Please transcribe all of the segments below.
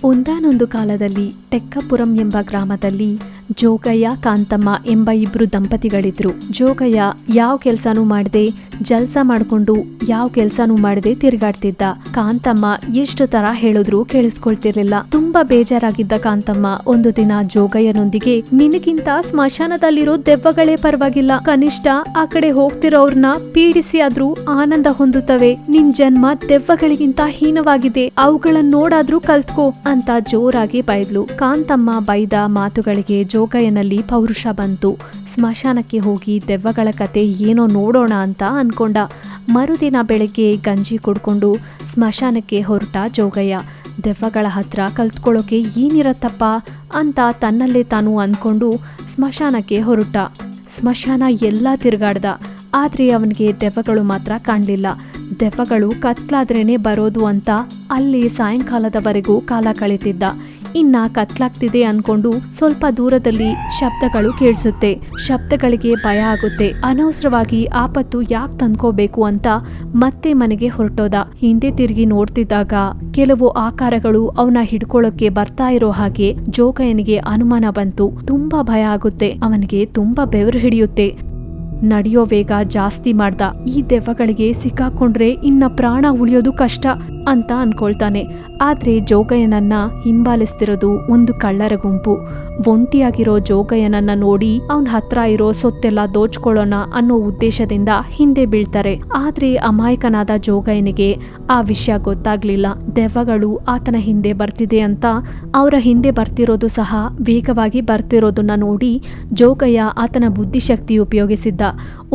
ಒಂದಾನೊಂದು ಕಾಲದಲ್ಲಿ ಟೆಕ್ಕಪುರಂ ಎಂಬ ಗ್ರಾಮದಲ್ಲಿ ಜೋಗಯ್ಯ ಕಾಂತಮ್ಮ ಎಂಬ ಇಬ್ರು ದಂಪತಿಗಳಿದ್ರು. ಜೋಗಯ್ಯ ಯಾವ ಕೆಲ್ಸನೂ ಮಾಡದೆ ಜಲ್ಸ ಮಾಡ್ಕೊಂಡು ಯಾವ ಕೆಲ್ಸನೂ ಮಾಡದೆ ತಿರುಗಾಡ್ತಿದ್ದ. ಕಾಂತಮ್ಮ ಎಷ್ಟು ತರ ಹೇಳಿದ್ರು ಕೇಳಿಸ್ಕೊಳ್ತಿರ್ಲಿಲ್ಲ. ತುಂಬಾ ಬೇಜಾರಾಗಿದ್ದ ಕಾಂತಮ್ಮ ಒಂದು ದಿನ ಜೋಗಯ್ಯನೊಂದಿಗೆ, ನಿನಗಿಂತ ಸ್ಮಶಾನದಲ್ಲಿರೋ ದೆವ್ವಗಳೇ ಪರವಾಗಿಲ್ಲ, ಕನಿಷ್ಠ ಆ ಕಡೆ ಹೋಗ್ತಿರೋರ್ನ ಪೀಡಿಸಿ ಆದ್ರೂ ಆನಂದ ಹೊಂದುತ್ತವೆ, ನಿನ್ ಜನ್ಮ ದೆವ್ವಗಳಿಗಿಂತ ಹೀನವಾಗಿದೆ, ಅವುಗಳನ್ನ ನೋಡಾದ್ರೂ ಕಲ್ತ್ಕೋ ಅಂತ ಜೋರಾಗಿ ಬೈದ್ಲು. ಕಾಂತಮ್ಮ ಬೈದ ಮಾತುಗಳಿಗೆ ಜೋಗಯ್ಯನಲ್ಲಿ ಪೌರುಷ ಬಂತು. ಸ್ಮಶಾನಕ್ಕೆ ಹೋಗಿ ದೆವ್ವಗಳ ಕತೆ ಏನೋ ನೋಡೋಣ ಅಂತ ಅನ್ಕೊಂಡ. ಮರುದಿನ ಬೆಳಗ್ಗೆ ಗಂಜಿ ಕುಡ್ಕೊಂಡು ಸ್ಮಶಾನಕ್ಕೆ ಹೊರಟ ಜೋಗಯ್ಯ. ದೆವ್ವಗಳ ಹತ್ರ ಕಲ್ತ್ಕೊಳ್ಳೋಕೆ ಏನಿರತ್ತಪ್ಪ ಅಂತ ತನ್ನಲ್ಲೇ ತಾನು ಅನ್ಕೊಂಡು ಸ್ಮಶಾನಕ್ಕೆ ಹೊರಟ. ಸ್ಮಶಾನ ಎಲ್ಲ ತಿರುಗಾಡ್ದ, ಆದ್ರೆ ಅವನಿಗೆ ದೆವ್ವಗಳು ಮಾತ್ರ ಕಾಣಲಿಲ್ಲ. ದೆವ್ವಗಳು ಕತ್ಲಾದ್ರೇನೆ ಬರೋದು ಅಂತ ಅಲ್ಲಿ ಸಾಯಂಕಾಲದವರೆಗೂ ಕಾಲ ಕಳೀತಿದ್ದ. ಇನ್ನ ಕತ್ಲಾಗ್ತಿದೆ ಅನ್ಕೊಂಡು ಸ್ವಲ್ಪ ದೂರದಲ್ಲಿ ಶಬ್ದಗಳು ಕೇಳಿಸುತ್ತೆ. ಶಬ್ದಗಳಿಗೆ ಭಯ ಆಗುತ್ತೆ. ಅನವಸರವಾಗಿ ಆಪತ್ತು ಯಾಕೆ ತಂದ್ಕೋಬೇಕು ಅಂತ ಮತ್ತೆ ಮನೆಗೆ ಹೊರಟೋದ. ಹಿಂದೆ ತಿರುಗಿ ನೋಡ್ತಿದ್ದಾಗ ಕೆಲವು ಆಕಾರಗಳು ಅವನ ಹಿಡ್ಕೊಳ್ಳೋಕೆ ಬರ್ತಾ ಇರೋ ಹಾಗೆ ಜೋಗಯ್ಯನಿಗೆ ಅನುಮಾನ ಬಂತು. ತುಂಬಾ ಭಯ ಆಗುತ್ತೆ. ಅವನಿಗೆ ತುಂಬಾ ಬೆವರು ಹಿಡಿಯುತ್ತೆ. ನಡೆಯೋ ವೇಗ ಜಾಸ್ತಿ ಮಾಡ್ದ. ಈ ದೆವ್ವಗಳಿಗೆ ಸಿಕ್ಕಾಕೊಂಡ್ರೆ ಇನ್ನ ಪ್ರಾಣ ಉಳಿಯೋದು ಕಷ್ಟ ಅಂತ ಅನ್ಕೊಳ್ತಾನೆ. ಆದ್ರೆ ಜೋಗಯ್ಯನನ್ನ ಹಿಂಬಾಲಿಸ್ತಿರೋದು ಒಂದು ಕಳ್ಳರ ಗುಂಪು. ಒಂಟಿಯಾಗಿರೋ ಜೋಗಯ್ಯನನ್ನ ನೋಡಿ ಅವನ ಹತ್ರ ಇರೋ ಸೊತ್ತೆಲ್ಲ ದೋಚ್ಕೊಳ್ಳೋಣ ಅನ್ನೋ ಉದ್ದೇಶದಿಂದ ಹಿಂದೆ ಬೀಳ್ತಾರೆ. ಆದ್ರೆ ಅಮಾಯಕನಾದ ಜೋಗಯ್ಯನಿಗೆ ಆ ವಿಷಯ ಗೊತ್ತಾಗ್ಲಿಲ್ಲ. ದೆವ್ವಗಳು ಆತನ ಹಿಂದೆ ಬರ್ತಿದೆ ಅಂತ. ಅವರ ಹಿಂದೆ ಬರ್ತಿರೋದು ಸಹ ವೇಗವಾಗಿ ಬರ್ತಿರೋದನ್ನ ನೋಡಿ ಜೋಗಯ್ಯ ಆತನ ಬುದ್ಧಿಶಕ್ತಿ ಉಪಯೋಗಿಸಿದ್ದ.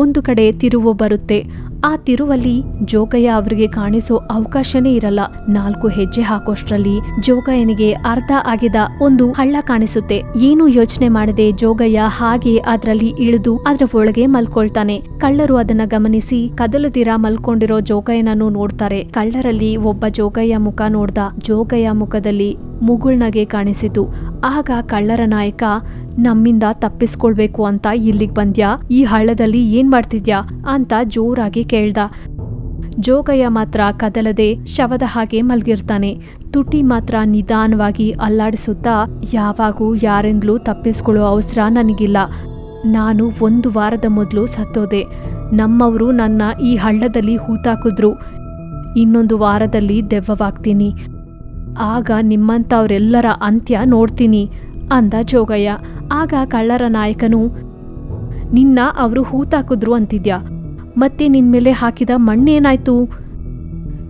ಒಂದು ಕಡೆ ತಿರುವು ಬರುತ್ತೆ. ಆ ತಿರುವಲ್ಲಿ ಜೋಗಯ್ಯ ಅವರಿಗೆ ಕಾಣಿಸೋ ಅವಕಾಶನೇ ಇರಲ್ಲ. 4 ಹೆಜ್ಜೆ ಹಾಕೋಷ್ಟ್ರಲ್ಲಿ ಜೋಗಯ್ಯನಿಗೆ ಅರ್ಧ ಆಗಿದ ಒಂದು ಹಳ್ಳ ಕಾಣಿಸುತ್ತೆ. ಏನು ಯೋಚನೆ ಮಾಡದೆ ಜೋಗಯ್ಯ ಹಾಗೆ ಅದ್ರಲ್ಲಿ ಇಳಿದು ಅದ್ರ ಒಳಗೆ ಮಲ್ಕೊಳ್ತಾನೆ. ಕಳ್ಳರು ಅದನ್ನ ಗಮನಿಸಿ ಕದಲದಿರ ಮಲ್ಕೊಂಡಿರೋ ಜೋಗಯ್ಯನನ್ನು ನೋಡ್ತಾರೆ. ಕಳ್ಳರಲ್ಲಿ ಒಬ್ಬ ಜೋಗಯ್ಯ ಮುಖ ನೋಡ್ದ. ಜೋಗಯ್ಯ ಮುಖದಲ್ಲಿ ಮುಗುಳ್ನಗೆ ಕಾಣಿಸಿತು. ಆಗ ಕಳ್ಳರ ನಾಯಕ, ನಮ್ಮಿಂದ ತಪ್ಪಿಸ್ಕೊಳ್ಬೇಕು ಅಂತ ಇಲ್ಲಿಗ್ ಬಂದ್ಯಾ? ಈ ಹಳ್ಳದಲ್ಲಿ ಏನ್ ಮಾಡ್ತಿದ್ಯಾ ಅಂತ ಜೋರಾಗಿ ಕೇಳ್ದ. ಜೋಗಯ್ಯ ಮಾತ್ರ ಕದಲದೆ ಶವದ ಹಾಗೆ ಮಲ್ಗಿರ್ತಾನೆ. ತುಟಿ ಮಾತ್ರ ನಿಧಾನವಾಗಿ ಅಲ್ಲಾಡಿಸುತ್ತಾ, ಯಾವಾಗೂ ಯಾರಿಂದಲೂ ತಪ್ಪಿಸ್ಕೊಳ್ಳೋ ಅವಸರ ನನಗಿಲ್ಲ. ನಾನು 1 ವಾರದ ಮೊದಲು ಸತ್ತೋದೆ. ನಮ್ಮವರು ನನ್ನ ಈ ಹಳ್ಳದಲ್ಲಿ ಹೂತಾಕಿದ್ರು. ಇನ್ನೊಂದು ವಾರದಲ್ಲಿ ದೆವ್ವವಾಗ್ತೀನಿ. ಆಗ ನಿಮ್ಮಂಥವ್ರೆಲ್ಲರ ಅಂತ್ಯ ನೋಡ್ತೀನಿ ಅಂದ ಜೋಗಯ್ಯ. ಆಗ ಕಳ್ಳರ ನಾಯಕನು, ನಿನ್ನ ಅವರು ಹೂತಾಕಿದ್ರು ಅಂತಿದ್ಯಾ? ಮತ್ತೆ ನಿನ್ಮೇಲೆ ಹಾಕಿದ ಮಣ್ಣೇನಾಯ್ತು?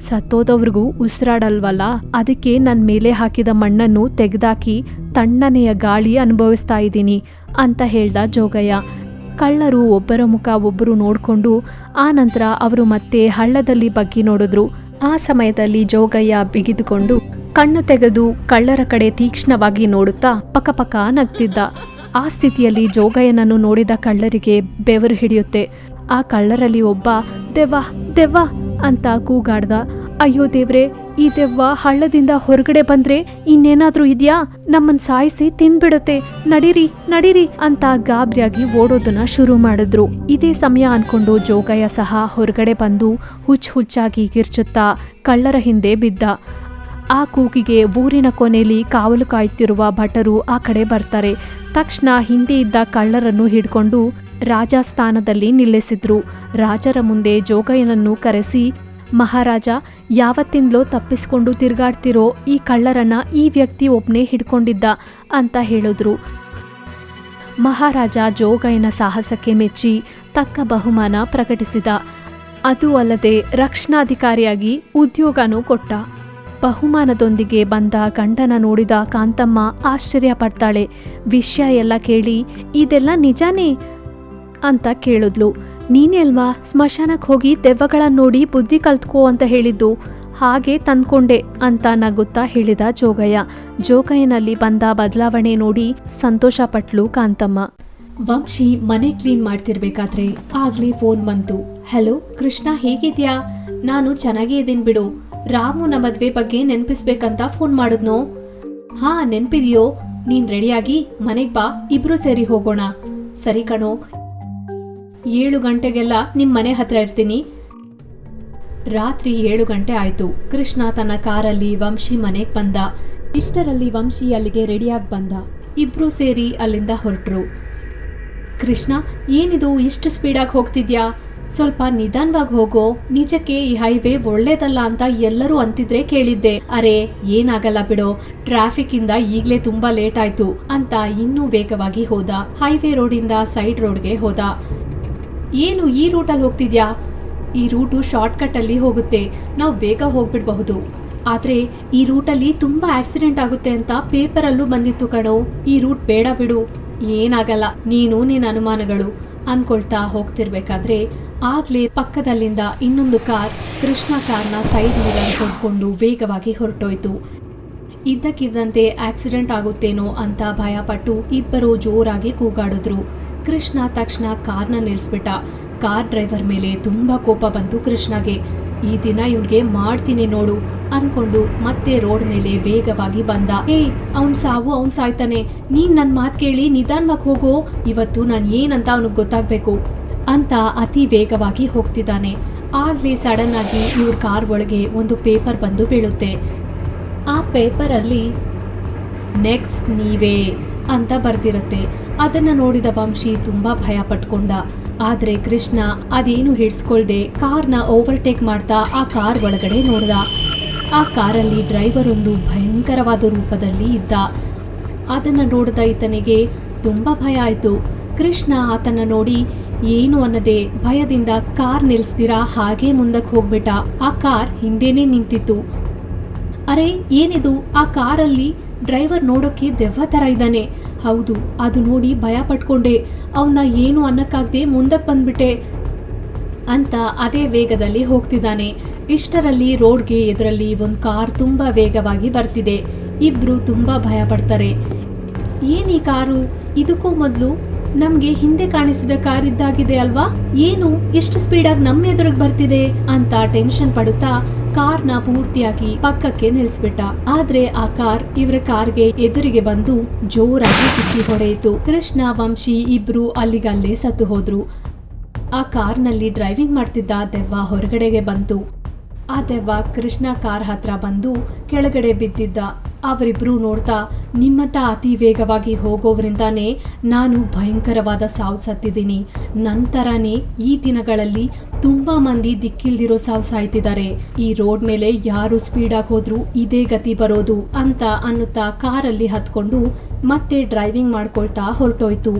ಸತ್ತೋದವ್ರಿಗೂ ಉಸಿರಾಡಲ್ವಲ್ಲ, ಅದಕ್ಕೆ ನನ್ನ ಮೇಲೆ ಹಾಕಿದ ಮಣ್ಣನ್ನು ತೆಗೆದಾಕಿ ತಣ್ಣನೆಯ ಗಾಳಿ ಅನುಭವಿಸ್ತಾ ಇದ್ದೀನಿ ಅಂತ ಹೇಳ್ದ ಜೋಗಯ್ಯ. ಕಳ್ಳರು ಒಬ್ಬರ ಮುಖ ಒಬ್ಬರು ನೋಡ್ಕೊಂಡು ಆ ನಂತರ ಅವರು ಮತ್ತೆ ಹಳ್ಳದಲ್ಲಿ ಬಗ್ಗಿ ನೋಡಿದ್ರು. ಆ ಸಮಯದಲ್ಲಿ ಜೋಗಯ್ಯ ಬಿಗಿದುಕೊಂಡು ಕಣ್ಣು ತೆಗೆದು ಕಳ್ಳರ ಕಡೆ ತೀಕ್ಷ್ಣವಾಗಿ ನೋಡುತ್ತಾ ಪಕಪಕ ನಗ್ತಿದ್ದ. ಆ ಸ್ಥಿತಿಯಲ್ಲಿ ಜೋಗಯ್ಯನನ್ನು ನೋಡಿದ ಕಳ್ಳರಿಗೆ ಬೆವರು ಹಿಡಿಯುತ್ತೆ. ಆ ಕಳ್ಳರಲ್ಲಿ ಒಬ್ಬ, ದೆವ್ವ ದೆವ್ವ ಅಂತ ಕೂಗಾಡ್ದ. ಅಯ್ಯೋ ದೇವ್ರೆ, ಈ ದೆವ್ವ ಹಳ್ಳದಿಂದ ಹೊರಗಡೆ ಬಂದ್ರೆ ಇನ್ನೇನಾದ್ರೂ ಇದ್ಯಾ? ನಮ್ಮನ್ ಸಾಯಿಸಿ ತಿನ್ಬಿಡುತ್ತೆ, ನಡೀರಿ ನಡೀರಿ ಅಂತ ಗಾಬರಿಯಾಗಿ ಓಡೋದನ್ನ ಶುರು ಮಾಡಿದ್ರು. ಇದೇ ಸಮಯ ಅನ್ಕೊಂಡು ಜೋಗಯ್ಯ ಸಹ ಹೊರಗಡೆ ಬಂದು ಹುಚ್ಚಾಗಿ ಗಿರ್ಚುತ್ತಾ ಕಳ್ಳರ ಹಿಂದೆ ಬಿದ್ದ. ಆ ಕೂಗಿಗೆ ಊರಿನ ಕೊನೆಯಲ್ಲಿ ಕಾವಲು ಕಾಯುತ್ತಿರುವ ಭಟರು ಆ ಕಡೆ ಬರ್ತಾರೆ. ತಕ್ಷಣ ಹಿಂದೆ ಇದ್ದ ಕಳ್ಳರನ್ನು ಹಿಡ್ಕೊಂಡು ರಾಜಸ್ಥಾನದಲ್ಲಿ ನಿಲ್ಲಿಸಿದ್ರು. ರಾಜರ ಮುಂದೆ ಜೋಗಯ್ಯನನ್ನು ಕರೆಸಿ, ಮಹಾರಾಜ, ಯಾವತ್ತಿಂದಲೋ ತಪ್ಪಿಸ್ಕೊಂಡು ತಿರುಗಾಡ್ತಿರೋ ಈ ಕಳ್ಳರನ್ನ ಈ ವ್ಯಕ್ತಿ ಒಬ್ನೇ ಹಿಡ್ಕೊಂಡಿದ್ದ ಅಂತ ಹೇಳಿದ್ರು. ಮಹಾರಾಜ ಜೋಗಯ್ಯನ ಸಾಹಸಕ್ಕೆ ಮೆಚ್ಚಿ ತಕ್ಕ ಬಹುಮಾನ ಪ್ರಕಟಿಸಿದ. ಅದು ಅಲ್ಲದೆ ರಕ್ಷಣಾಧಿಕಾರಿಯಾಗಿ ಉದ್ಯೋಗನೂ ಕೊಟ್ಟ. ಬಹುಮಾನದೊಂದಿಗೆ ಬಂದ ಗಂಡನ ನೋಡಿದ ಕಾಂತಮ್ಮ ಆಶ್ಚರ್ಯ ಪಡ್ತಾಳೆ. ವಿಷಯ ಎಲ್ಲ ಕೇಳಿ, ಇದೆಲ್ಲ ನಿಜಾನೇ ಅಂತ ಕೇಳಿದ್ಲು. ನೀನೇ ಅಲ್ವಾ ಸ್ಮಶಾನಕ್ಕೆ ಹೋಗಿ ದೆವ್ವಗಳನ್ನ ನೋಡಿ ಬುದ್ಧಿ ಕಲ್ತ್ಕೋ ಅಂತ ಹೇಳಿದ್ದು? ಹಾಗೆ ತಂದ್ಕೊಂಡೆ ಅಂತ ನಗುತ್ತಾ ಹೇಳಿದ ಜೋಗಯ್ಯ. ಜೋಗಯ್ಯನಲ್ಲಿ ಬಂದ ಬದಲಾವಣೆ ನೋಡಿ ಸಂತೋಷ ಪಟ್ಲು ಕಾಂತಮ್ಮ. ವಂಶಿ ಮನೆ ಕ್ಲೀನ್ ಮಾಡ್ತಿರ್ಬೇಕಾದ್ರೆ ಆಗ್ಲೇ ಫೋನ್ ಬಂತು. ಹಲೋ ಕೃಷ್ಣ, ಹೇಗಿದ್ಯಾ? ನಾನು ಚೆನ್ನಾಗೇ ಇದ್ದೀನಿ ಬಿಡು. ರಾಮುನ ಮದ್ವೆ ಬಗ್ಗೆ ನೆನ್ಪಿಸ್ಬೇಕಂತ ಫೋನ್ ಮಾಡಿದ್ನೋ? ಹಾ, ನೆನ್ಪಿದೆಯೋ? ನೀನ್ ರೆಡಿಯಾಗಿ ಮನೆಗ್ ಬಾ, ಇಬ್ರು ಸೇರಿ ಹೋಗೋಣ. ಸರಿ ಕಣೋ, 7 ಗಂಟೆಗೆಲ್ಲ ನಿಮ್ ಮನೆ ಹತ್ರ ಇರ್ತೀನಿ. ರಾತ್ರಿ 7 ಗಂಟೆ ಆಯ್ತು. ಕೃಷ್ಣ ತನ್ನ ಕಾರಲ್ಲಿ ವಂಶಿ ಮನೆಗ್ ಬಂದ. ಇಷ್ಟರಲ್ಲಿ ವಂಶಿ ಅಲ್ಲಿಗೆ ರೆಡಿಯಾಗಿ ಬಂದ. ಇಬ್ರು ಸೇರಿ ಅಲ್ಲಿಂದ ಹೊರಟ್ರು. ಕೃಷ್ಣ, ಏನಿದು ಇಷ್ಟು ಸ್ಪೀಡಾಗಿ ಹೋಗ್ತಿದ್ಯಾ? ಸ್ವಲ್ಪ ನಿಧಾನವಾಗಿ ಹೋಗೋ. ನಿಜಕ್ಕೆ ಈ ಹೈವೇ ಒಳ್ಳೇದಲ್ಲ ಅಂತ ಎಲ್ಲರೂ ಅಂತಿದ್ರೆ ಕೇಳಿದ್ದೆ. ಅರೆ ಏನಾಗಲ್ಲ ಬಿಡೋ, ಟ್ರಾಫಿಕ್ ಇಂದ ಈಗ್ಲೇ ತುಂಬಾ ಲೇಟ್ ಆಯ್ತು ಅಂತ ಇನ್ನೂ ವೇಗವಾಗಿ ಹೋದ. ಹೈವೇ ರೋಡಿಂದ ಸೈಡ್ ರೋಡ್ಗೆ ಹೋದ. ಏನು ಈ ರೂಟಲ್ಲಿ ಹೋಗ್ತಿದ್ಯಾ? ಈ ರೂಟು ಶಾರ್ಟ್ ಕಟ್ ಅಲ್ಲಿ ಹೋಗುತ್ತೆ, ನಾವು ಬೇಗ ಹೋಗ್ಬಿಡ್ಬಹುದು. ಆದ್ರೆ ಈ ರೂಟಲ್ಲಿ ತುಂಬಾ ಆಕ್ಸಿಡೆಂಟ್ ಆಗುತ್ತೆ ಅಂತ ಪೇಪರಲ್ಲೂ ಬಂದಿತ್ತು ಕಣೋ. ಈ ರೂಟ್ ಬೇಡ ಬಿಡು. ಏನಾಗಲ್ಲ, ನೀನು ನಿನ್ನ ಅನುಮಾನಗಳು ಅನ್ಕೊಳ್ತಾ ಹೋಗ್ತಿರ್ಬೇಕಾದ್ರೆ ಆಗ್ಲೇ ಪಕ್ಕದಲ್ಲಿಂದ ಇನ್ನೊಂದು ಕಾರ್ ಕೃಷ್ಣ ಕಾರ್ನ ಸೈಡ್ ಮಿರರ್ ಹೊಡ್ಕೊಂಡು ವೇಗವಾಗಿ ಹೊರಟೋಯ್ತು. ಇದ್ದಕ್ಕಿದ್ದಂತೆ ಆಕ್ಸಿಡೆಂಟ್ ಆಗುತ್ತೇನೋ ಅಂತ ಭಯಪಟ್ಟು ಇಬ್ಬರು ಜೋರಾಗಿ ಕೂಗಾಡಿದ್ರು. ಕೃಷ್ಣ ತಕ್ಷಣ ಕಾರ್ನ ನಿಲ್ಲಿಸ್ಬಿಟ್ಟ. ಕಾರ್ ಡ್ರೈವರ್ ಮೇಲೆ ತುಂಬಾ ಕೋಪ ಬಂತು ಕೃಷ್ಣಗೆ. ಈ ದಿನ ಇವ್ನಿಗೆ ಮಾಡ್ತೀನಿ ನೋಡು ಅನ್ಕೊಂಡು ಮತ್ತೆ ರೋಡ್ ಮೇಲೆ ವೇಗವಾಗಿ ಬಂದ. ಅವ್ನ್ ಸಾವು ಅವ್ನ್ ಸಾಯ್ತಾನೆ, ನೀನ್ ನನ್ ಮಾತ್ ಕೇಳಿ ನಿಧಾನವಾಗಿ ಹೋಗೋ, ಇವತ್ತು ನಾನ್ ಏನಂತ ಅವನಿಗೆ ಗೊತ್ತಾಗ್ಬೇಕು ಅಂತ ಅತಿ ವೇಗವಾಗಿ ಹೋಗ್ತಿದ್ದಾನೆ. ಆಗ್ಲೇ ಸಡನ್ ಆಗಿ ಇವ್ರ ಕಾರ್ ಒಳಗೆ ಒಂದು ಪೇಪರ್ ಬಂದು ಬೀಳುತ್ತೆ. ಆ ಪೇಪರ್ ಅಲ್ಲಿ ನೆಕ್ಸ್ಟ್ ನೀವೇ ಅಂತ ಬರ್ದಿರತ್ತೆ. ಅದನ್ನ ನೋಡಿದ ವಂಶಿ ತುಂಬಾ ಭಯ ಪಟ್ಕೊಂಡ. ಆದ್ರೆ ಕೃಷ್ಣ ಅದೇನು ಹಿಡ್ಸ್ಕೊಳ್ದೆ ಕಾರ್ನ ಓವರ್ಟೇಕ್ ಮಾಡ್ತಾ ಆ ಕಾರ್ ಒಳಗಡೆ ನೋಡ್ದ. ಆ ಕಾರಲ್ಲಿ ಡ್ರೈವರ್ ಒಂದು ಭಯಂಕರವಾದ ರೂಪದಲ್ಲಿ ಇದ್ದ. ಅದನ್ನ ನೋಡಿದ ಈತನಿಗೆ ತುಂಬಾ ಭಯ ಆಯ್ತು. ಕೃಷ್ಣ ಆತನ ನೋಡಿ ಏನು ಅನ್ನದೆ ಭಯದಿಂದ ಕಾರ್ ನಿಲ್ಸ್ದಿರಾ ಹಾಗೆ ಮುಂದಕ್ಕೆ ಹೋಗ್ಬಿಟ್ಟ. ಆ ಕಾರ್ ಹಿಂದೆನೇ ನಿಂತಿತ್ತು. ಅರೆ ಏನಿದು, ಆ ಕಾರಲ್ಲಿ ಡ್ರೈವರ್ ನೋಡೋಕೆ ದೆವ್ವ ತರ ಇದ್ದಾನೆ. ಹೌದು, ಅದು ನೋಡಿ ಭಯ ಪಟ್ಕೊಂಡೆ. ಅವನ್ನ ಏನು ಅನ್ನಕ್ಕಾಗದೆ ಮುಂದಕ್ಕೆ ಬಂದ್ಬಿಟ್ಟೆ ಅಂತ ಅದೇ ವೇಗದಲ್ಲಿ ಹೋಗ್ತಿದ್ದಾನೆ. ಇಷ್ಟರಲ್ಲಿ ರೋಡ್ಗೆ ಎದುರಲ್ಲಿ ಒಂದು ಕಾರ್ ತುಂಬಾ ವೇಗವಾಗಿ ಬರ್ತಿದೆ. ಇಬ್ರು ತುಂಬಾ ಭಯ ಪಡ್ತಾರೆ. ಏನ್ ಈ ಕಾರು? ಇದಕ್ಕೂ ಮೊದಲು ನಮ್ಗೆ ಹಿಂದೆ ಕಾಣಿಸಿದ ಕಾರ್ ಇದ್ದಾಗಿದೆ ಅಲ್ವಾ? ಏನು ಇಷ್ಟು ಸ್ಪೀಡಾಗಿ ನಮ್ಮ ಎದುರಿಗೆ ಬರ್ತಿದೆ ಅಂತ ಟೆನ್ಷನ್ ಪಡುತ್ತಾ ಕಾರ್ನ ಪೂರ್ತಿಯಾಗಿ ಪಕ್ಕಕ್ಕೆ ನಿಲ್ಲಿಸ್ಬಿಟ್ಟ. ಆದ್ರೆ ಆ ಕಾರ್ ಇವರ ಕಾರ್ಗೆ ಎದುರಿಗೆ ಬಂದು ಜೋರಾಗಿ ಡಿಕ್ಕಿ ಹೊಡೆಯಿತು. ಕೃಷ್ಣ ವಂಶಿ ಇಬ್ರು ಅಲ್ಲಿಗಲ್ಲೇ ಸತ್ತು ಹೋದ್ರು. ಆ ಕಾರ್ನಲ್ಲಿ ಡ್ರೈವಿಂಗ್ ಮಾಡ್ತಿದ್ದ ದೆವ್ವ ಹೊರಗಡೆಗೆ ಬಂತು. ಆ ದೆವ್ವ ಕೃಷ್ಣ ಕಾರ್ ಹತ್ರ ಬಂದು ಕೆಳಗಡೆ ಬಿದ್ದಿದ್ದ. ಅವರಿಬ್ರು ನೋಡ್ತಾ, ನಿಮ್ಮತ್ತ ಅತಿ ವೇಗವಾಗಿ ಹೋಗೋದ್ರಿಂದಾನೇ ನಾನು ಭಯಂಕರವಾದ ಸಾವು ಸತ್ತಿದ್ದೀನಿ. ನಂತರನೇ ಈ ದಿನಗಳಲ್ಲಿ ತುಂಬಾ ಮಂದಿ ದಿಕ್ಕಿಲ್ದಿರೋ ಸಾವು ಸಾಯ್ತಿದ್ದಾರೆ. ಈ ರೋಡ್ ಮೇಲೆ ಯಾರು ಸ್ಪೀಡಾಗಿ ಹೋದ್ರೂ ಇದೇ ಗತಿ ಬರೋದು ಅಂತ ಅನ್ನುತ್ತಾ ಕಾರಲ್ಲಿ ಹತ್ಕೊಂಡು ಮತ್ತೆ ಡ್ರೈವಿಂಗ್ ಮಾಡ್ಕೊಳ್ತಾ ಹೊರಟೋಯ್ತು.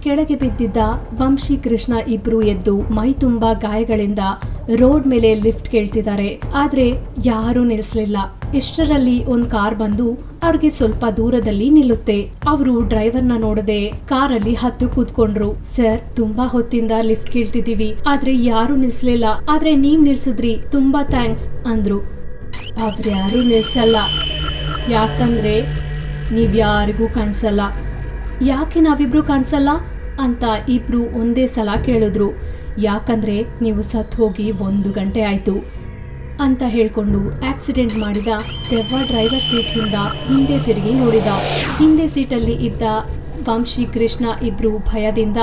ಕೆಳಗೆ ಬಿದ್ದಿದ್ದ ವಂಶಿ ಕೃಷ್ಣ ಇಬ್ರು ಎದ್ದು ಮೈ ತುಂಬಾ ಗಾಯಗಳಿಂದ ರೋಡ್ ಮೇಲೆ ಲಿಫ್ಟ್ ಕೇಳ್ತಿದ್ದಾರೆ. ಆದ್ರೆ ಯಾರೂ ನಿಲ್ಸ್ಲಿಲ್ಲ. ಇಷ್ಟರಲ್ಲಿ ಒಂದ್ ಕಾರ್ ಬಂದು ಅವ್ರಿಗೆ ಸ್ವಲ್ಪ ದೂರದಲ್ಲಿ ನಿಲ್ಲುತ್ತೆ. ಅವರು ಡ್ರೈವರ್ನ ನೋಡದೆ ಕಾರಲ್ಲಿ ಹತ್ತು ಕೂತ್ಕೊಂಡ್ರು. ಸರ್, ತುಂಬಾ ಹೊತ್ತಿಂದ ಲಿಫ್ಟ್ ಕೇಳ್ತಿದೀವಿ, ಆದ್ರೆ ಯಾರು ನಿಲ್ಸ್ಲಿಲ್ಲ. ಆದ್ರೆ ನೀವ್ ನಿಲ್ಸಿದ್ರಿ, ತುಂಬಾ ಥ್ಯಾಂಕ್ಸ್ ಅಂದ್ರು. ಅವ್ರ್ಯಾರು ನಿಲ್ಸಲ್ಲ, ಯಾಕಂದ್ರೆ ನೀವ್ ಯಾರಿಗೂ ಕಾಣಿಸಲ್ಲ. ಯಾಕೆ ನಾವಿಬ್ರು ಕಾಣಿಸಲ್ಲ ಅಂತ ಇಬ್ರು ಒಂದೇ ಸಲ ಕೇಳಿದ್ರು. ಯಾಕಂದ್ರೆ ನೀವು ಸತ್ ಹೋಗಿ 1 ಗಂಟೆ ಆಯ್ತು ಅಂತ ಹೇಳ್ಕೊಂಡು ಆಕ್ಸಿಡೆಂಟ್ ಮಾಡಿದ ದೆವ್ವ ಡ್ರೈವರ್ ಸೀಟ್ನಿಂದ ಹಿಂದೆ ತಿರುಗಿ ನೋಡಿದ. ಹಿಂದೆ ಸೀಟಲ್ಲಿ ಇದ್ದ ವಂಶಿ ಕೃಷ್ಣ ಇಬ್ರು ಭಯದಿಂದ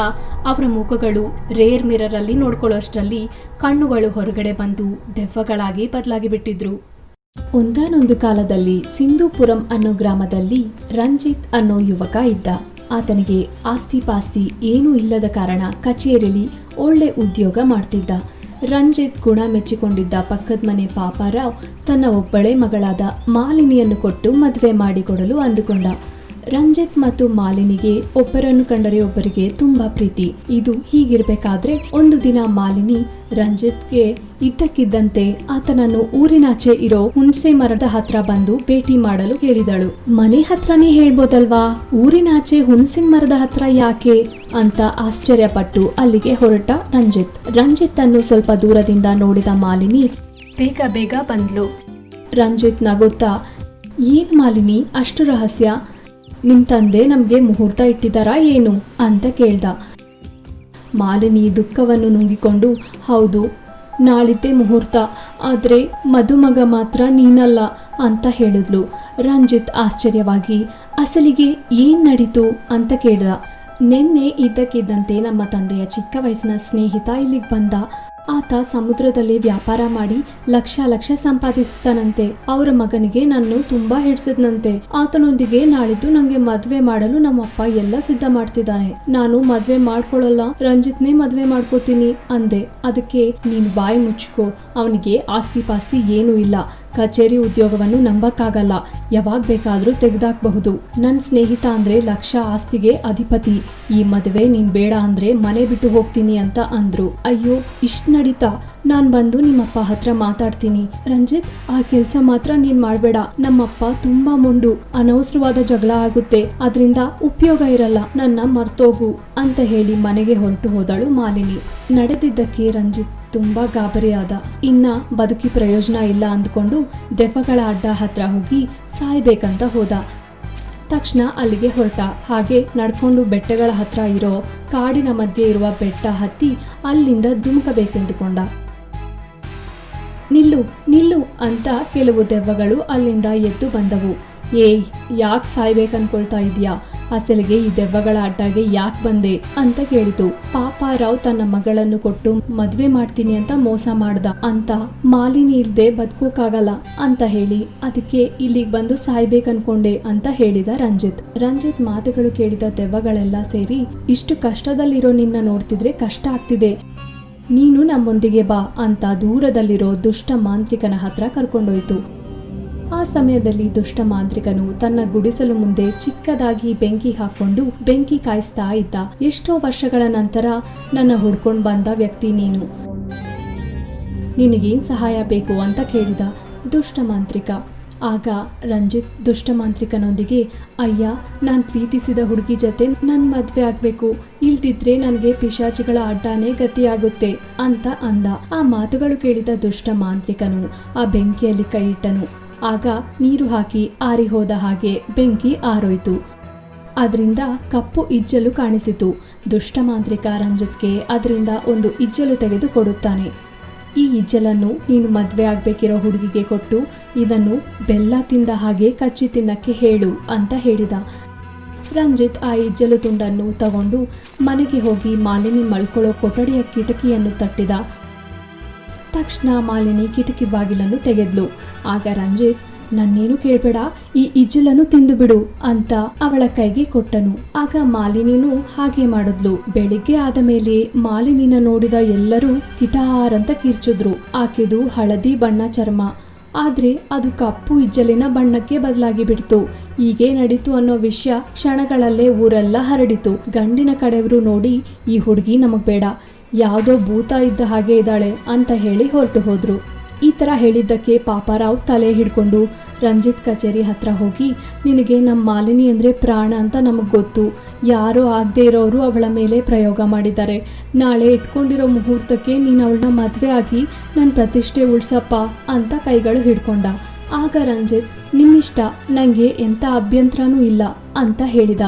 ಅವರ ಮುಖಗಳು ರೇರ್ ಮಿರರ್ ಅಲ್ಲಿ ನೋಡ್ಕೊಳ್ಳೋಷ್ಟರಲ್ಲಿ ಕಣ್ಣುಗಳು ಹೊರಗಡೆ ಬಂದು ದೆವ್ವಗಳಾಗಿ ಬದಲಾಗಿ ಬಿಟ್ಟಿದ್ರು. ಒಂದಾನೊಂದು ಕಾಲದಲ್ಲಿ ಸಿಂಧೂಪುರಂ ಅನ್ನೋ ಗ್ರಾಮದಲ್ಲಿ ರಂಜಿತ್ ಅನ್ನೋ ಯುವಕ ಇದ್ದ. ಆತನಿಗೆ ಆಸ್ತಿ ಪಾಸ್ತಿ ಏನೂ ಇಲ್ಲದ ಕಾರಣ ಕಚೇರಿಯಲ್ಲಿ ಒಳ್ಳೆ ಉದ್ಯೋಗ ಮಾಡ್ತಿದ್ದ. ರಂಜಿತ್ ಗುಣ ಮೆಚ್ಚಿಕೊಂಡಿದ್ದ ಪಕ್ಕದ ಮನೆ ಪಾಪಾರಾವ್ ತನ್ನ ಒಬ್ಬಳೇ ಮಗಳಾದ ಮಾಲಿನಿಯನ್ನು ಕೊಟ್ಟು ಮದುವೆ ಮಾಡಿಕೊಡಲು ಅಂದುಕೊಂಡ. ರಂಜಿತ್ ಮತ್ತು ಮಾಲಿನಿಗೆ ಒಬ್ಬರನ್ನು ಕಂಡರೆ ಒಬ್ಬರಿಗೆ ತುಂಬಾ ಪ್ರೀತಿ. ಇದು ಹೀಗಿರ್ಬೇಕಾದ್ರೆ ಒಂದು ದಿನ ಮಾಲಿನಿ ರಂಜಿತ್ಗೆ ಇದ್ದಕ್ಕಿದ್ದಂತೆ ಆತನನ್ನು ಊರಿನಾಚೆ ಇರೋ ಹುಣಸೆ ಮರದ ಹತ್ರ ಬಂದು ಭೇಟಿ ಮಾಡಲು ಹೇಳಿದಳು. ಮನೆ ಹತ್ರನೇ ಹೇಳ್ಬೋದಲ್ವಾ, ಊರಿನಾಚೆ ಹುಣಸೆ ಮರದ ಹತ್ರ ಯಾಕೆ ಅಂತ ಆಶ್ಚರ್ಯಪಟ್ಟು ಅಲ್ಲಿಗೆ ಹೊರಟ ರಂಜಿತ್ ಅನ್ನು ಸ್ವಲ್ಪ ದೂರದಿಂದ ನೋಡಿದ ಮಾಲಿನಿ ಬೇಗ ಬೇಗ ಬಂದ್ಲು. ರಂಜಿತ್ ನಗುತ್ತಾ, ಏನ್ ಮಾಲಿನಿ ಅಷ್ಟು ರಹಸ್ಯ? ನಿಮ್ ತಂದೆ ನಮ್ಗೆ ಮುಹೂರ್ತ ಇಟ್ಟಿದಾರಾ ಏನು ಅಂತ ಕೇಳ್ದ. ಮಾಲಿನಿ ದುಃಖವನ್ನು ನುಂಗಿಕೊಂಡು, ಹೌದು, ನಾಳಿದ್ದೇ ಮುಹೂರ್ತ, ಆದ್ರೆ ಮದುಮಗ ಮಾತ್ರ ನೀನಲ್ಲ ಅಂತ ಹೇಳಿದ್ಲು. ರಂಜಿತ್ ಆಶ್ಚರ್ಯವಾಗಿ, ಅಸಲಿಗೆ ಏನ್ ನಡೀತು ಅಂತ ಕೇಳ್ದ. ನಿನ್ನೆ ಇದ್ದಕ್ಕಿದ್ದಂತೆ ನಮ್ಮ ತಂದೆಯ ಚಿಕ್ಕ ವಯಸ್ಸಿನ ಸ್ನೇಹಿತ ಇಲ್ಲಿಗೆ ಬಂದ. ಆತ ಸಮುದ್ರದಲ್ಲಿ ವ್ಯಾಪಾರ ಮಾಡಿ ಲಕ್ಷ ಸಂಪಾದಿಸ್ತಾನಂತೆ. ಅವರ ಮಗನಿಗೆ ನಾನು ತುಂಬಾ ಹಿಡ್ಸಿದ್ನಂತೆ. ಆತನೊಂದಿಗೆ ನಾಳಿದ್ದು ನಂಗೆ ಮದ್ವೆ ಮಾಡಲು ನಮ್ಮಪ್ಪ ಎಲ್ಲ ಸಿದ್ಧ ಮಾಡ್ತಿದ್ದಾನೆ. ನಾನು ಮದ್ವೆ ಮಾಡ್ಕೊಳ್ಳಲ್ಲ, ರಂಜಿತ್ನೇ ಮದ್ವೆ ಮಾಡ್ಕೋತೀನಿ ಅಂದೆ. ಅದಕ್ಕೆ ನೀನು ಬಾಯಿ ಮುಚ್ಕೋ, ಅವನಿಗೆ ಆಸ್ತಿ ಪಾಸ್ತಿ ಏನೂ ಇಲ್ಲ, ಕಚೇರಿ ಉದ್ಯೋಗವನ್ನು ನಂಬಕ್ಕಾಗಲ್ಲ, ಯಾವಾಗ ಬೇಕಾದ್ರೂ ತೆಗೆದಾಕಬಹುದು. ನನ್ನ ಸ್ನೇಹಿತ ಅಂದ್ರೆ ಲಕ್ಷ ಆಸ್ತಿಗೆ ಅಧಿಪತಿ. ಈ ಮದುವೆ ನೀನ್ ಬೇಡ ಅಂದ್ರೆ ಮನೆ ಬಿಟ್ಟು ಹೋಗ್ತೀನಿ ಅಂತ ಅಂದ್ರು. ಅಯ್ಯೋ, ಇಷ್ಟ್ ನಡೀತಾ? ನಾನ್ ಬಂದು ನಿಮ್ಮಪ್ಪ ಹತ್ರ ಮಾತಾಡ್ತೀನಿ. ರಂಜಿತ್, ಆ ಕೆಲ್ಸ ಮಾತ್ರ ನೀನ್ ಮಾಡ್ಬೇಡ. ನಮ್ಮಪ್ಪ ತುಂಬಾ ಮೊಂಡು, ಅನವಸರವಾದ ಜಗಳ ಆಗುತ್ತೆ, ಅದ್ರಿಂದ ಉಪಯೋಗ ಇರಲ್ಲ, ನನ್ನ ಮರ್ತೋಗು ಅಂತ ಹೇಳಿ ಮನೆಗೆ ಹೊರಟು ಹೋದಳು ಮಾಲಿನಿ. ನಡೆದಿದ್ದಕ್ಕೆ ರಂಜಿತ್ ತುಂಬಾ ಗಾಬರಿಯಾದ. ಇನ್ನ ಬದುಕಿ ಪ್ರಯೋಜನ ಇಲ್ಲ ಅಂದ್ಕೊಂಡು ದೆವ್ವಗಳ ಅಡ್ಡ ಹತ್ರ ಹೋಗಿ ಸಾಯ್ಬೇಕಂತ ಹೋದ. ತಕ್ಷಣ ಅಲ್ಲಿಗೆ ಹೊರಟ. ಹಾಗೆ ನಡ್ಕೊಂಡು ಬೆಟ್ಟಗಳ ಹತ್ರ ಇರೋ ಕಾಡಿನ ಮಧ್ಯೆ ಇರುವ ಬೆಟ್ಟ ಹತ್ತಿ ಅಲ್ಲಿಂದ ಧುಮುಕಬೇಕೆಂದುಕೊಂಡ. ನಿಲ್ಲು ನಿಲ್ಲು ಅಂತ ಕೆಲವು ದೆವ್ವಗಳು ಅಲ್ಲಿಂದ ಎದ್ದು ಬಂದವು. ಏಯ್, ಯಾಕೆ ಸಾಯ್ಬೇಕನ್ಕೊಳ್ತಾ ಇದೀಯಾ? ಅಸಲಿಗೆ ಈ ದೆವ್ವಗಳ ಅಡ್ಡಾಗೆ ಯಾಕೆ ಬಂದೆ ಅಂತ ಕೇಳಿತು. ಪಾಪಾರಾವ್ ತನ್ನ ಮಗಳನ್ನು ಕೊಟ್ಟು ಮದ್ವೆ ಮಾಡ್ತೀನಿ ಅಂತ ಮೋಸ ಮಾಡ್ದ ಅಂತ ಮಾಲಿನಿ ಇಲ್ದೆ ಬದುಕೋಕಾಗಲ್ಲ ಅಂತ ಹೇಳಿ ಅದಕ್ಕೆ ಇಲ್ಲಿಗೆ ಬಂದು ಸಾಯ್ಬೇಕನ್ಕೊಂಡೆ ಅಂತ ಹೇಳಿದ ರಂಜಿತ್ ಮಾತುಗಳು ಕೇಳಿದ ದೆವ್ವಗಳೆಲ್ಲ ಸೇರಿ, ಇಷ್ಟು ಕಷ್ಟದಲ್ಲಿರೋ ನಿನ್ನ ನೋಡ್ತಿದ್ರೆ ಕಷ್ಟ ಆಗ್ತಿದೆ, ನೀನು ನಮ್ಮೊಂದಿಗೆ ಬಾ ಅಂತ ದೂರದಲ್ಲಿರೋ ದುಷ್ಟ ಮಾಂತ್ರಿಕನ ಹತ್ರ ಕರ್ಕೊಂಡೋಯ್ತು. ಆ ಸಮಯದಲ್ಲಿ ದುಷ್ಟ ಮಾಂತ್ರಿಕನು ತನ್ನ ಗುಡಿಸಲು ಮುಂದೆ ಚಿಕ್ಕದಾಗಿ ಬೆಂಕಿ ಹಾಕೊಂಡು ಬೆಂಕಿ ಕಾಯಿಸ್ತಾ ಇದ್ದ. ಎಷ್ಟೋ ವರ್ಷಗಳ ನಂತರ ನನ್ನ ಹುಡ್ಕೊಂಡು ಬಂದ ವ್ಯಕ್ತಿ ನೀನು, ನಿನಗೇನ್ ಸಹಾಯ ಬೇಕು ಅಂತ ಕೇಳಿದ ದುಷ್ಟ ಮಾಂತ್ರಿಕ. ಆಗ ರಂಜಿತ್ ದುಷ್ಟ ಮಾಂತ್ರಿಕನೊಂದಿಗೆ, ಅಯ್ಯ, ನಾನು ಪ್ರೀತಿಸಿದ ಹುಡುಗಿ ಜೊತೆ ನನ್ನ ಮದ್ವೆ ಆಗ್ಬೇಕು, ಇಲ್ದಿದ್ರೆ ನನಗೆ ಪಿಶಾಚಿಗಳ ಅಡ್ಡಾನೇ ಗತಿಯಾಗುತ್ತೆ ಅಂತ ಅಂದ. ಆ ಮಾತುಗಳು ಕೇಳಿದ ದುಷ್ಟ ಮಾಂತ್ರಿಕನು ಆ ಬೆಂಕಿಯಲ್ಲಿ ಕೈ ಇಟ್ಟನು. ಆಗ ನೀರು ಹಾಕಿ ಆರಿ ಹೋದ ಹಾಗೆ ಬೆಂಕಿ ಆರೋಯ್ತು. ಅದರಿಂದ ಕಪ್ಪು ಇಜ್ಜಲು ಕಾಣಿಸಿತು. ದುಷ್ಟ ಮಾಂತ್ರಿಕ ರಂಜಿತ್ಗೆ ಅದರಿಂದ ಒಂದು ಇಜ್ಜಲು ತೆಗೆದು ಕೊಡುತ್ತಾನೆ. ಈ ಇಜ್ಜಲನ್ನು ನೀನು ಮದ್ವೆ ಆಗ್ಬೇಕಿರೋ ಹುಡುಗಿಗೆ ಕೊಟ್ಟು ಇದನ್ನು ಬೆಲ್ಲ ತಿಂದ ಹಾಗೆ ಕಚ್ಚಿ ತಿನ್ನಕ್ಕೆ ಹೇಳು ಅಂತ ಹೇಳಿದ. ರಂಜಿತ್ ಆ ಇಜ್ಜಲು ತುಂಡನ್ನು ತಗೊಂಡು ಮನೆಗೆ ಹೋಗಿ ಮಾಲಿನಿ ಮಲ್ಕೊಳ್ಳೋ ಕೊಠಡಿಯ ಕಿಟಕಿಯನ್ನು ತಟ್ಟಿದ. ತಕ್ಷಣ ಮಾಲಿನಿ ಕಿಟಕಿ ಬಾಗಿಲನ್ನು ತೆಗೆದ್ಲು. ಆಗ ರಂಜಿತ್, ನನ್ನೇನು ಕೇಳಬೇಡ, ಈ ಇಜ್ಜಲನ್ನು ತಿಂದು ಬಿಡು ಅಂತ ಅವಳ ಕೈಗೆ ಕೊಟ್ಟನು. ಆಗ ಮಾಲಿನಿನೂ ಹಾಗೆ ಮಾಡಿದ್ಲು. ಬೆಳಿಗ್ಗೆ ಆದ ಮೇಲೆ ಮಾಲಿನಿನ ನೋಡಿದ ಎಲ್ಲರೂ ಕಿಟಾರಂತ ಕಿರ್ಚಿದ್ರು. ಆಕೆದು ಹಳದಿ ಬಣ್ಣ ಚರ್ಮ, ಆದ್ರೆ ಅದು ಕಪ್ಪು ಇಜ್ಜಲಿನ ಬಣ್ಣಕ್ಕೆ ಬದಲಾಗಿ ಬಿಡ್ತು. ಹೀಗೆ ನಡೀತು ಅನ್ನೋ ವಿಷಯ ಕ್ಷಣಗಳಲ್ಲೇ ಊರೆಲ್ಲ ಹರಡಿತು. ಗಂಡಿನ ಕಡೆಯವರು ನೋಡಿ, ಈ ಹುಡುಗಿ ನಮಗ್ ಬೇಡ, ಯಾವುದೋ ಭೂತ ಇದ್ದ ಹಾಗೆ ಇದ್ದಾಳೆ ಅಂತ ಹೇಳಿ ಹೊರಟು ಹೋದ್ರು. ಈ ಥರ ಹೇಳಿದ್ದಕ್ಕೆ ಪಾಪಾರಾವ್ ತಲೆ ಹಿಡ್ಕೊಂಡು ರಂಜಿತ್ ಕಚೇರಿ ಹತ್ರ ಹೋಗಿ, ನಿನಗೆ ನಮ್ಮ ಮಾಲಿನಿ ಅಂದರೆ ಪ್ರಾಣ ಅಂತ ನಮಗೆ ಗೊತ್ತು, ಯಾರೋ ಆಗದೆ ಇರೋರು ಅವಳ ಮೇಲೆ ಪ್ರಯೋಗ ಮಾಡಿದ್ದಾರೆ, ನಾಳೆ ಇಟ್ಕೊಂಡಿರೋ ಮುಹೂರ್ತಕ್ಕೆ ನೀನು ಅವಳನ್ನ ಮದುವೆ ಆಗಿ ನನ್ನ ಪ್ರತಿಷ್ಠೆ ಉಳ್ಸಪ್ಪ ಅಂತ ಕೈಗಳು ಹಿಡ್ಕೊಂಡ. ಆಗ ರಂಜಿತ್, ನಿಮ್ಮಿಷ್ಟ, ನನಗೆ ಎಂಥ ಅಭ್ಯಂತರನೂ ಇಲ್ಲ ಅಂತ ಹೇಳಿದ.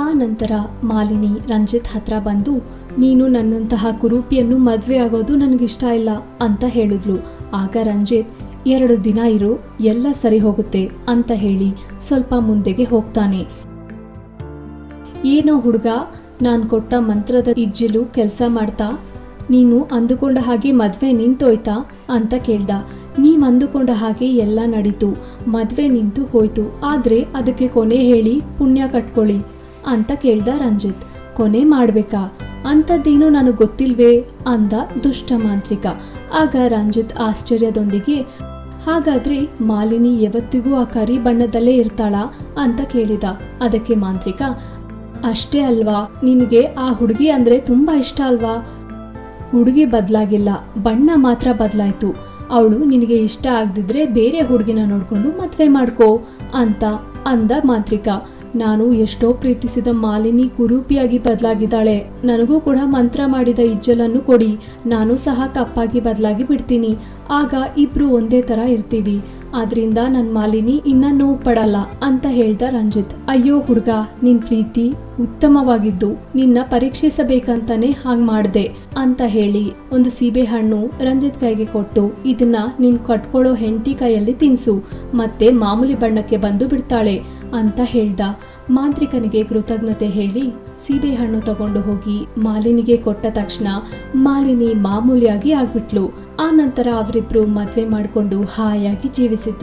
ಆ ನಂತರ ಮಾಲಿನಿ ರಂಜಿತ್ ಹತ್ರ ಬಂದು, ನೀನು ನನ್ನಂತಹ ಕುರೂಪಿಯನ್ನು ಮದುವೆ ಆಗೋದು ನನಗಿಷ್ಟ ಇಲ್ಲ ಅಂತ ಹೇಳಿದ್ಲು. ಆಗ ರಂಜಿತ್, 2 ದಿನ ಇರು, ಎಲ್ಲ ಸರಿ ಹೋಗುತ್ತೆ ಅಂತ ಹೇಳಿ ಸ್ವಲ್ಪ ಮುಂದೆಗೆ ಹೋಗ್ತಾನೆ. ಏನೋ ಹುಡುಗ, ನಾನು ಕೊಟ್ಟ ಮಂತ್ರದ ಇಜ್ಜಿಲು ಕೆಲಸ ಮಾಡ್ತಾ? ನೀನು ಅಂದುಕೊಂಡ ಹಾಗೆ ಮದುವೆ ನಿಂತೋಯ್ತಾ ಅಂತ ಕೇಳ್ದ. ನೀವು ಅಂದುಕೊಂಡ ಹಾಗೆ ಎಲ್ಲ ನಡೀತು, ಮದುವೆ ನಿಂತು ಹೋಯ್ತು, ಆದರೆ ಅದಕ್ಕೆ ಕೊನೆ ಹೇಳಿ ಪುಣ್ಯ ಕಟ್ಕೊಳ್ಳಿ ಅಂತ ಕೇಳ್ದ ರಂಜಿತ್. ಕೊನೆ ಮಾಡ್ಬೇಕಾ? ಅಂಥದ್ದೇನು ನನಗೆ ಗೊತ್ತಿಲ್ವೇ ಅಂದ ದುಷ್ಟ ಮಾಂತ್ರಿಕ. ಆಗ ರಂಜಿತ್ ಆಶ್ಚರ್ಯದೊಂದಿಗೆ, ಹಾಗಾದ್ರೆ ಮಾಲಿನಿ ಯಾವತ್ತಿಗೂ ಆ ಕರಿ ಬಣ್ಣದಲ್ಲೇ ಇರ್ತಾಳಾ ಅಂತ ಕೇಳಿದ. ಅದಕ್ಕೆ ಮಾಂತ್ರಿಕ, ಅಷ್ಟೇ ಅಲ್ವಾ, ನಿನಗೆ ಆ ಹುಡುಗಿ ಅಂದ್ರೆ ತುಂಬಾ ಇಷ್ಟ ಅಲ್ವಾ? ಹುಡುಗಿ ಬದಲಾಗಿಲ್ಲ, ಬಣ್ಣ ಮಾತ್ರ ಬದಲಾಯ್ತು. ಅವಳು ನಿನಗೆ ಇಷ್ಟ ಆಗದಿದ್ರೆ ಬೇರೆ ಹುಡುಗಿನ ನೋಡ್ಕೊಂಡು ಮದುವೆ ಮಾಡ್ಕೋ ಅಂತ ಅಂದ ಮಾಂತ್ರಿಕ. ನಾನು ಎಷ್ಟೋ ಪ್ರೀತಿಸಿದ ಮಾಲಿನಿ ಕುರೂಪಿಯಾಗಿ ಬದಲಾಗಿದ್ದಾಳೆ, ನನಗೂ ಕೂಡ ಮಂತ್ರ ಮಾಡಿದ ಇಜ್ಜಲನ್ನು ಕೊಡಿ, ನಾನು ಸಹ ಕಪ್ಪಾಗಿ ಬದಲಾಗಿ ಬಿಡ್ತೀನಿ, ಆಗ ಇಬ್ರು ಒಂದೇ ತರ ಇರ್ತೀವಿ, ಆದ್ರಿಂದ ನನ್ನ ಮಾಲಿನಿ ಇನ್ನ ನೋವು ಪಡಲ್ಲ ಅಂತ ಹೇಳ್ದ ರಂಜಿತ್. ಅಯ್ಯೋ ಹುಡುಗ, ನಿನ್ ಪ್ರೀತಿ ಉತ್ತಮವಾಗಿದ್ದು ನಿನ್ನ ಪರೀಕ್ಷಿಸಬೇಕಂತಾನೆ ಹಾಗೆ ಮಾಡ್ದೆ ಅಂತ ಹೇಳಿ ಒಂದು ಸೀಬೆ ಹಣ್ಣು ರಂಜಿತ್ ಕೈಗೆ ಕೊಟ್ಟು, ಇದನ್ನ ನೀನ್ ಕಟ್ಕೊಳ್ಳೋ ಹೆಂಡತಿ ಕೈಯಲ್ಲಿ ತಿನ್ಸು, ಮತ್ತೆ ಮಾಮೂಲಿ ಬಣ್ಣಕ್ಕೆ ಬಂದು ಬಿಡ್ತಾಳೆ ಅಂತ ಹೇಳ್ದ. ಮಾಂತ್ರಿಕನಿಗೆ ಕೃತಜ್ಞತೆ ಹೇಳಿ ಸೀಬೆಹಣ್ಣು ತಗೊಂಡು ಹೋಗಿ ಮಾಲಿನಿಗೆ ಕೊಟ್ಟ ತಕ್ಷಣ ಮಾಲಿನಿ ಮಾಮೂಲಿಯಾಗಿ ಆಗ್ಬಿಟ್ಲು. ಆ ನಂತರ ಅವರಿಬ್ರು ಮದ್ವೆ ಮಾಡ್ಕೊಂಡು ಹಾಯಾಗಿ ಜೀವಿಸಿದ್ರು.